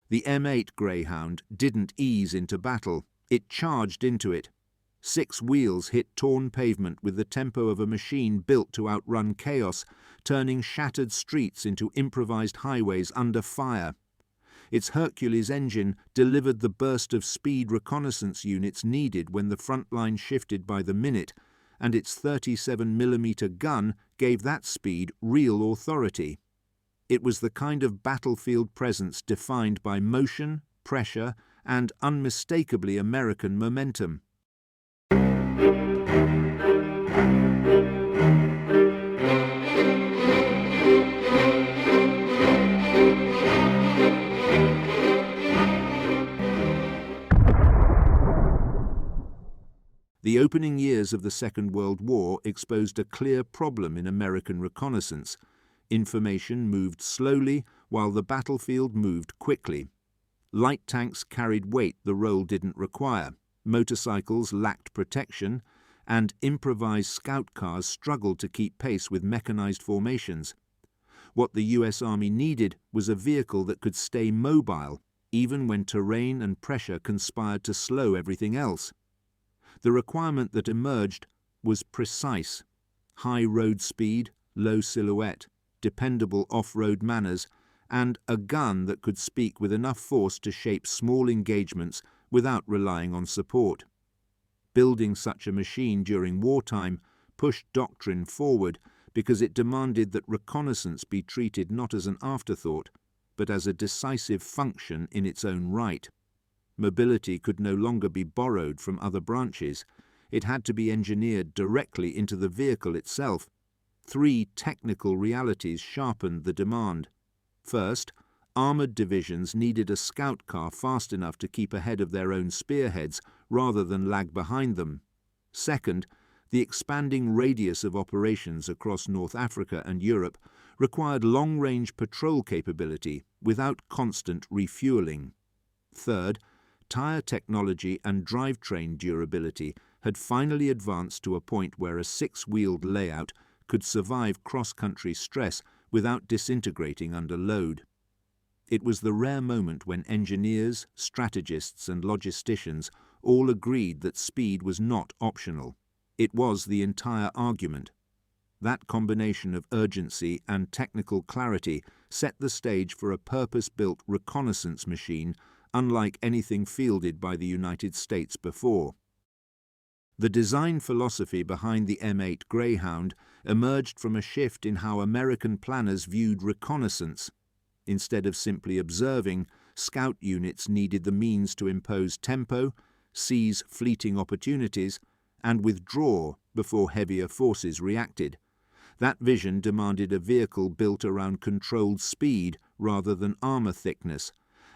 The M8 Greyhound didn't ease into battle, it charged into it. 6 wheels hit torn pavement with the tempo of a machine built to outrun chaos, turning shattered streets into improvised highways under fire. Its Hercules engine delivered the burst of speed reconnaissance units needed when the front line shifted by the minute, and its 37mm gun gave that speed real authority. It was the kind of battlefield presence defined by motion, pressure, and unmistakably American momentum. The opening years of the Second World War exposed a clear problem in American reconnaissance. Information moved slowly while the battlefield moved quickly. Light tanks carried weight the role didn't require, motorcycles lacked protection, and improvised scout cars struggled to keep pace with mechanized formations. What the US Army needed was a vehicle that could stay mobile, even when terrain and pressure conspired to slow everything else. The requirement that emerged was precise: high road speed, low silhouette, dependable off-road manners, and a gun that could speak with enough force to shape small engagements without relying on support. Building such a machine during wartime pushed doctrine forward because it demanded that reconnaissance be treated not as an afterthought, but as a decisive function in its own right. Mobility could no longer be borrowed from other branches. It had to be engineered directly into the vehicle itself. 3 technical realities sharpened the demand. First, armoured divisions needed a scout car fast enough to keep ahead of their own spearheads rather than lag behind them. Second, the expanding radius of operations across North Africa and Europe required long-range patrol capability without constant refueling. Third, tyre technology and drivetrain durability had finally advanced to a point where a 6-wheeled layout could survive cross-country stress without disintegrating under load. It was the rare moment when engineers, strategists, and logisticians all agreed that speed was not optional. It was the entire argument. That combination of urgency and technical clarity set the stage for a purpose-built reconnaissance machine unlike anything fielded by the United States before. The design philosophy behind the M8 Greyhound emerged from a shift in how American planners viewed reconnaissance. Instead of simply observing, scout units needed the means to impose tempo, seize fleeting opportunities, and withdraw before heavier forces reacted. That vision demanded a vehicle built around controlled speed rather than armour thickness,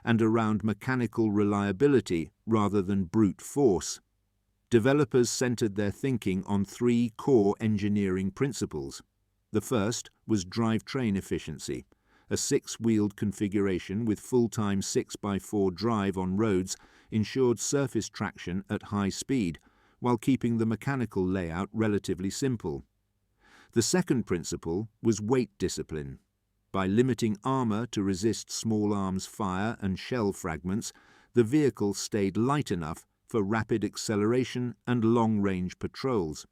and around mechanical reliability rather than brute force. Developers centered their thinking on 3 core engineering principles. The first was drivetrain efficiency. A 6-wheeled configuration with full-time 6x4 drive on roads ensured surface traction at high speed, while keeping the mechanical layout relatively simple. The second principle was weight discipline. By limiting armour to resist small arms fire and shell fragments, the vehicle stayed light enough for rapid acceleration and long-range patrols.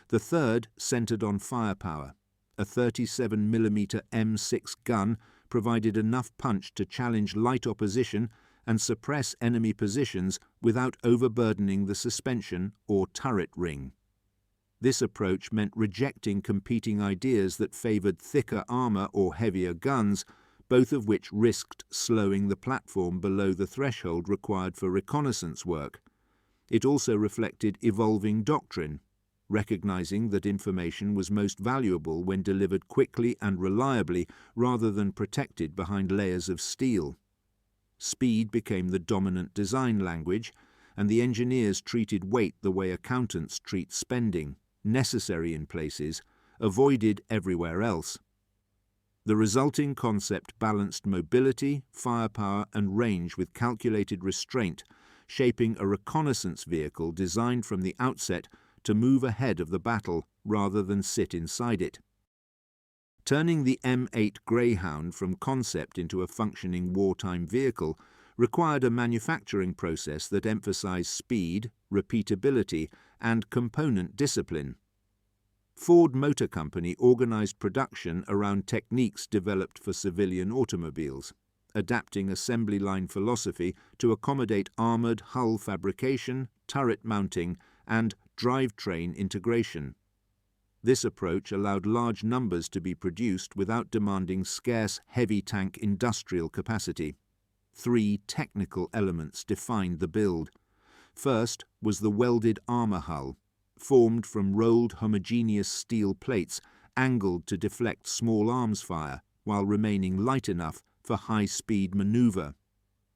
The third centered on firepower. A 37mm M6 gun provided enough punch to challenge light opposition and suppress enemy positions without overburdening the suspension or turret ring. This approach meant rejecting competing ideas that favored thicker armor or heavier guns, both of which risked slowing the platform below the threshold required for reconnaissance work. It also reflected evolving doctrine, recognizing that information was most valuable when delivered quickly and reliably rather than protected behind layers of steel. Speed became the dominant design language, and the engineers treated weight the way accountants treat spending, necessary in places, avoided everywhere else. The resulting concept balanced mobility, firepower, and range with calculated restraint, shaping a reconnaissance vehicle designed from the outset to move ahead of the battle rather than sit inside it. Turning the M8 Greyhound from concept into a functioning wartime vehicle required a manufacturing process that emphasized speed, repeatability, and component discipline. Ford Motor Company organized production around techniques developed for civilian automobiles, adapting assembly line philosophy to accommodate armoured hull fabrication, turret mounting, and drivetrain integration. This approach allowed large numbers to be produced without demanding scarce heavy tank industrial capacity. 3 technical elements defined the build. First was the welded armour hull, formed from rolled homogeneous steel plates angled to deflect small arms fire while remaining light enough for high-speed manoeuvre.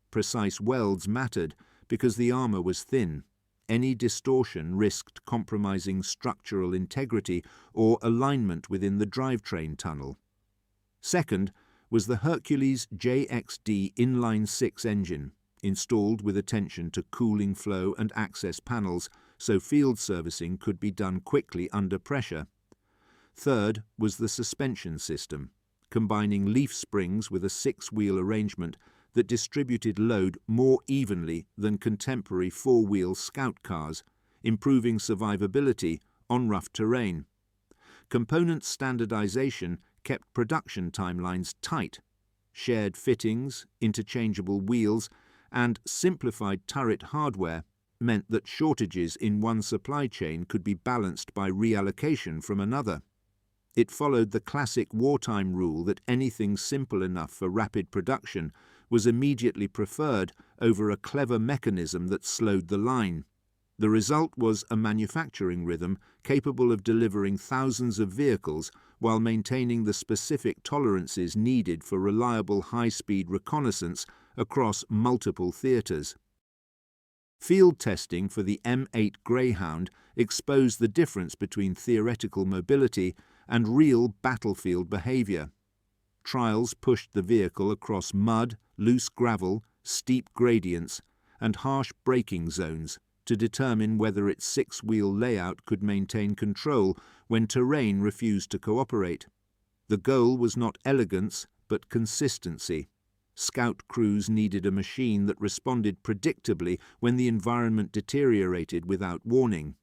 Precise welds mattered because the armour was thin. Any distortion risked compromising structural integrity or alignment within the drivetrain tunnel. Second was the Hercules JXD inline-6 engine, installed with attention to cooling flow and access panels so field servicing could be done quickly under pressure. Third was the suspension system, combining leaf springs with a 6-wheel arrangement that distributed load more evenly than contemporary 4-wheel scout cars, improving survivability on rough terrain. Component standardization kept production timelines tight. Shared fittings, interchangeable wheels, and simplified turret hardware meant that shortages in one supply chain could be balanced by reallocation from another. It followed the classic wartime rule that anything simple enough for rapid production was immediately preferred over a clever mechanism that slowed the line. The result was a manufacturing rhythm capable of delivering thousands of vehicles while maintaining the specific tolerances needed for reliable high-speed reconnaissance across multiple theatres. Field testing for the M8 Greyhound exposed the difference between theoretical mobility and real battlefield behaviour. Trials pushed the vehicle across mud, loose gravel, steep gradients, and harsh braking zones to determine whether its 6-wheel layout could maintain control when terrain refused to cooperate. The goal was not elegance, but consistency. Scout crews needed a machine that responded predictably when the environment deteriorated without warning.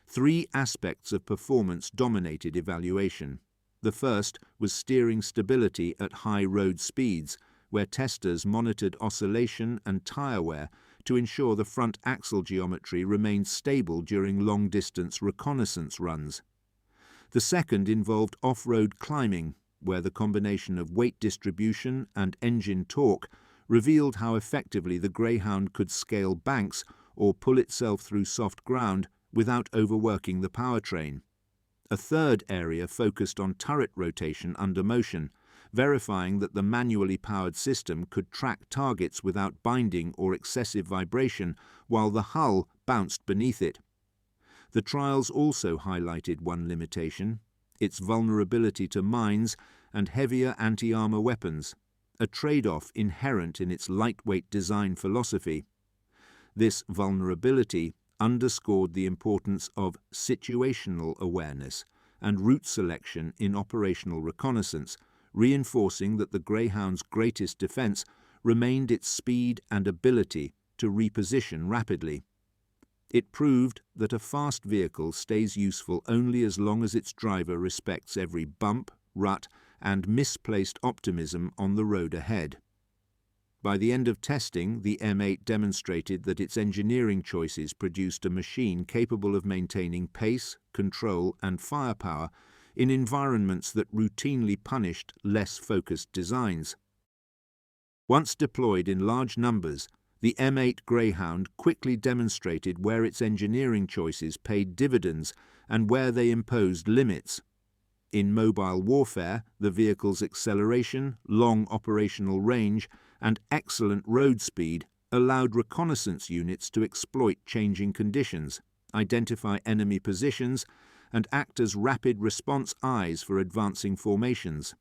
3 aspects of performance dominated evaluation. The first was steering stability at high road speeds, where testers monitored oscillation and tyre wear to ensure the front axle geometry remained stable during long-distance reconnaissance runs. The second involved off-road climbing, where the combination of weight distribution and engine torque revealed how effectively the Greyhound could scale banks or pull itself through soft ground without overworking the powertrain. A third area focused on turret rotation under motion, verifying that the manually powered system could track targets without binding or excessive vibration while the hull bounced beneath it. The trials also highlighted one limitation: its vulnerability to mines and heavier anti-armour weapons, a trade-off inherent in its lightweight design philosophy. This vulnerability underscored the importance of situational awareness and route selection in operational reconnaissance, reinforcing that the Greyhound's greatest defence remained its speed and ability to reposition rapidly. It proved that a fast vehicle stays useful only as long as its driver respects every bump, rut, and misplaced optimism on the road ahead. By the end of testing, the M8 demonstrated that its engineering choices produced a machine capable of maintaining pace, control, and firepower in environments that routinely punished less focused designs. Once deployed in large numbers, the M8 Greyhound quickly demonstrated where its engineering choices paid dividends and where they imposed limits. In mobile warfare, the vehicle's acceleration, long operational range, and excellent road speed allowed reconnaissance units to exploit changing conditions, identify enemy positions, and act as rapid response eyes for advancing formations.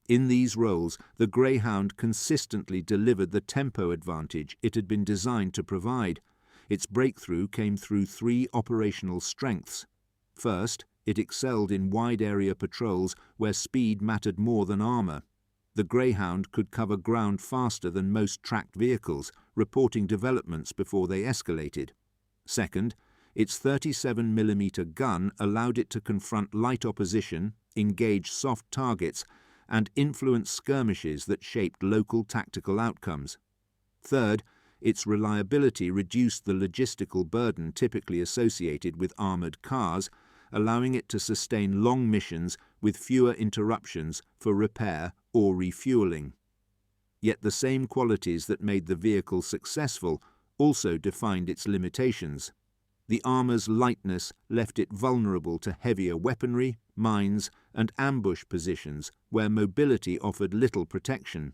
In these roles, the Greyhound consistently delivered the tempo advantage it had been designed to provide. Its breakthrough came through 3 operational strengths. First, It excelled in wide-area patrols where speed mattered more than armour. The Greyhound could cover ground faster than most tracked vehicles, reporting developments before they escalated. Second, its 37mm gun allowed it to confront light opposition, engage soft targets, and influence skirmishes that shaped local tactical outcomes. Third, its reliability reduced the logistical burden typically associated with armoured cars, allowing it to sustain long missions with fewer interruptions for repair or refueling. Yet the same qualities that made the vehicle successful also defined its limitations. The armour's lightness left it vulnerable to heavier weaponry, mines, and ambush positions where mobility offered little protection.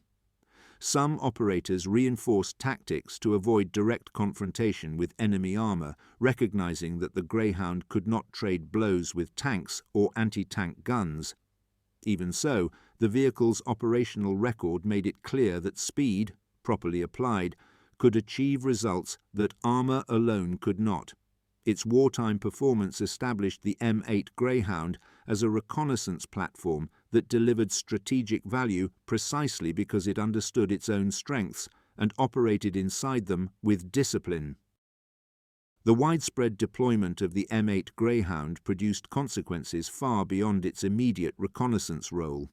Some operators reinforced tactics to avoid direct confrontation with enemy armour, recognizing that the Greyhound could not trade blows with tanks or anti-tank guns. Even so, the vehicle's operational record made it clear that speed, properly applied, could achieve results that armour alone could not. Its wartime performance established the M8 Greyhound as a reconnaissance platform that delivered strategic value precisely because it understood its own strengths and operated inside them with discipline. The widespread deployment of the M8 Greyhound produced consequences far beyond its immediate reconnaissance role.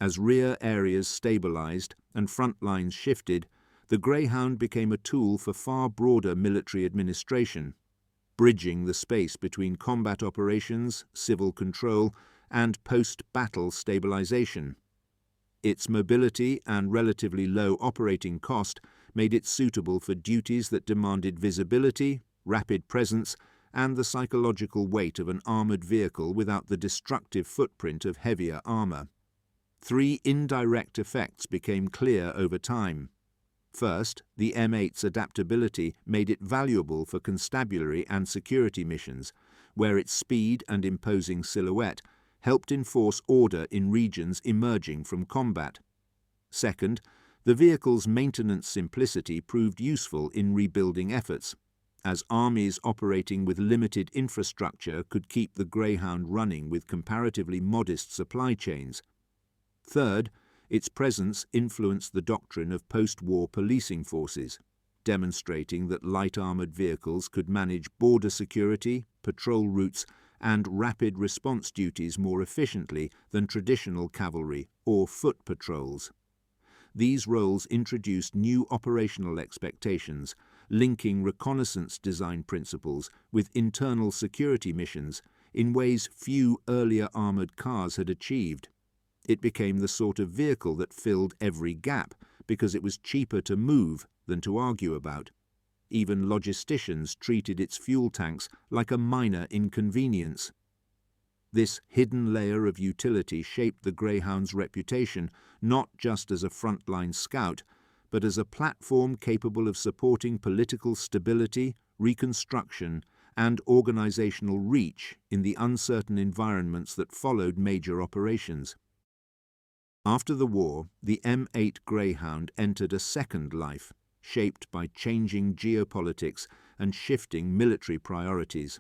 As rear areas stabilized and front lines shifted, the Greyhound became a tool for far broader military administration, bridging the space between combat operations, civil control, and post-battle stabilization. Its mobility and relatively low operating cost made it suitable for duties that demanded visibility, rapid presence, and the psychological weight of an armoured vehicle without the destructive footprint of heavier armour. Three indirect effects became clear over time. First, the M8's adaptability made it valuable for constabulary and security missions, where its speed and imposing silhouette helped enforce order in regions emerging from combat. Second, the vehicle's maintenance simplicity proved useful in rebuilding efforts, as armies operating with limited infrastructure could keep the Greyhound running with comparatively modest supply chains. Third, its presence influenced the doctrine of post-war policing forces, demonstrating that light armoured vehicles could manage border security, patrol routes, and rapid response duties more efficiently than traditional cavalry or foot patrols. These roles introduced new operational expectations, linking reconnaissance design principles with internal security missions in ways few earlier armoured cars had achieved. It became the sort of vehicle that filled every gap because it was cheaper to move than to argue about. Even logisticians treated its fuel tanks like a minor inconvenience. This hidden layer of utility shaped the Greyhound's reputation not just as a frontline scout, but as a platform capable of supporting political stability, reconstruction, and organizational reach in the uncertain environments that followed major operations. After the war, the M8 Greyhound entered a second life, shaped by changing geopolitics and shifting military priorities.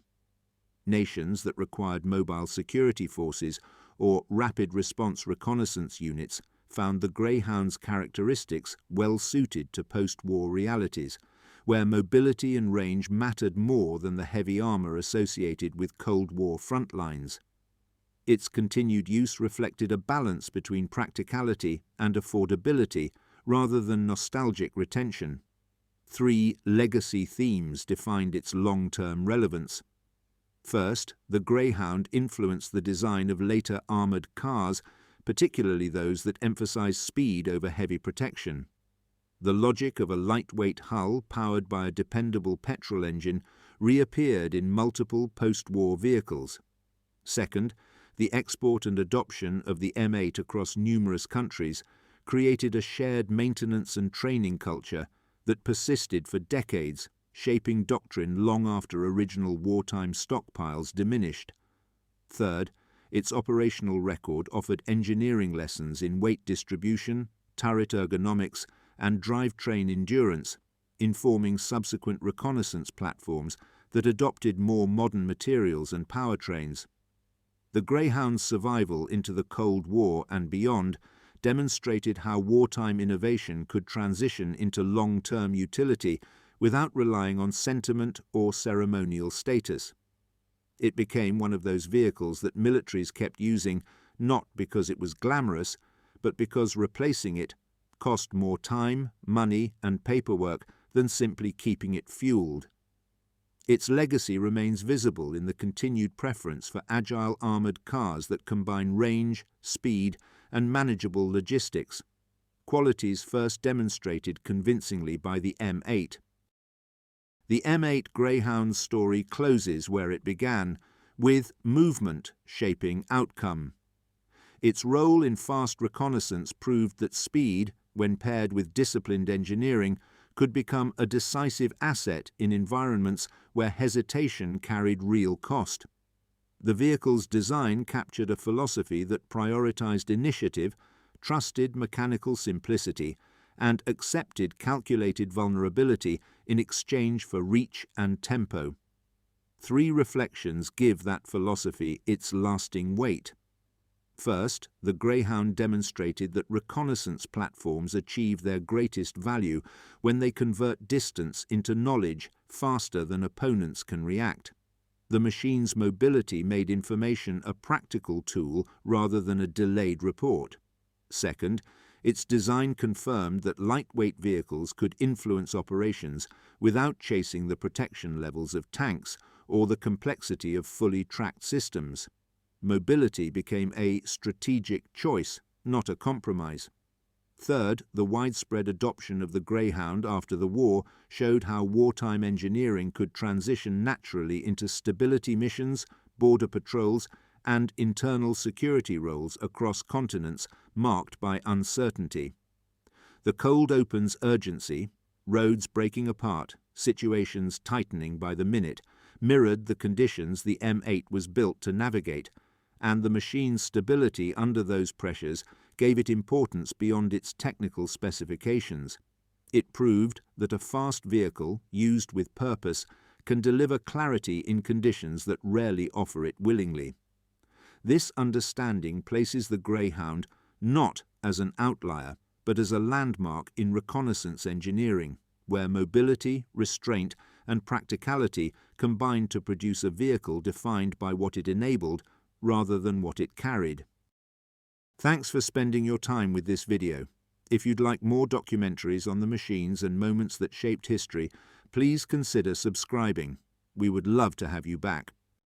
Nations that required mobile security forces or rapid response reconnaissance units found the Greyhound's characteristics well suited to post-war realities, where mobility and range mattered more than the heavy armour associated with Cold War front lines. Its continued use reflected a balance between practicality and affordability rather than nostalgic retention. Three legacy themes defined its long-term relevance. First, the Greyhound influenced the design of later armoured cars, particularly those that emphasized speed over heavy protection. The logic of a lightweight hull powered by a dependable petrol engine reappeared in multiple post-war vehicles. Second, the export and adoption of the M8 across numerous countries created a shared maintenance and training culture that persisted for decades, shaping doctrine long after original wartime stockpiles diminished. Third, its operational record offered engineering lessons in weight distribution, turret ergonomics, and drivetrain endurance, informing subsequent reconnaissance platforms that adopted more modern materials and powertrains. The Greyhound's survival into the Cold War and beyond demonstrated how wartime innovation could transition into long-term utility without relying on sentiment or ceremonial status. It became one of those vehicles that militaries kept using not because it was glamorous, but because replacing it cost more time, money, and paperwork than simply keeping it fueled. Its legacy remains visible in the continued preference for agile armoured cars that combine range, speed, and manageable logistics, qualities first demonstrated convincingly by the M8. The M8 Greyhound's story closes where it began, with movement shaping outcome. Its role in fast reconnaissance proved that speed, when paired with disciplined engineering, could become a decisive asset in environments where hesitation carried real cost. The vehicle's design captured a philosophy that prioritized initiative, trusted mechanical simplicity, and accepted calculated vulnerability in exchange for reach and tempo. 3 reflections give that philosophy its lasting weight. First, the Greyhound demonstrated that reconnaissance platforms achieve their greatest value when they convert distance into knowledge faster than opponents can react. The machine's mobility made information a practical tool rather than a delayed report. Second, its design confirmed that lightweight vehicles could influence operations without chasing the protection levels of tanks or the complexity of fully tracked systems. Mobility became a strategic choice, not a compromise. Third, the widespread adoption of the Greyhound after the war showed how wartime engineering could transition naturally into stability missions, border patrols, and internal security roles across continents marked by uncertainty. The cold open's urgency, roads breaking apart, situations tightening by the minute, mirrored the conditions the M8 was built to navigate, and the machine's stability under those pressures gave it importance beyond its technical specifications. It proved that a fast vehicle, used with purpose, can deliver clarity in conditions that rarely offer it willingly. This understanding places the Greyhound not as an outlier, but as a landmark in reconnaissance engineering, where mobility, restraint, and practicality combined to produce a vehicle defined by what it enabled rather than what it carried. Thanks for spending your time with this video. If you'd like more documentaries on the machines and moments that shaped history, please consider subscribing. We would love to have you back.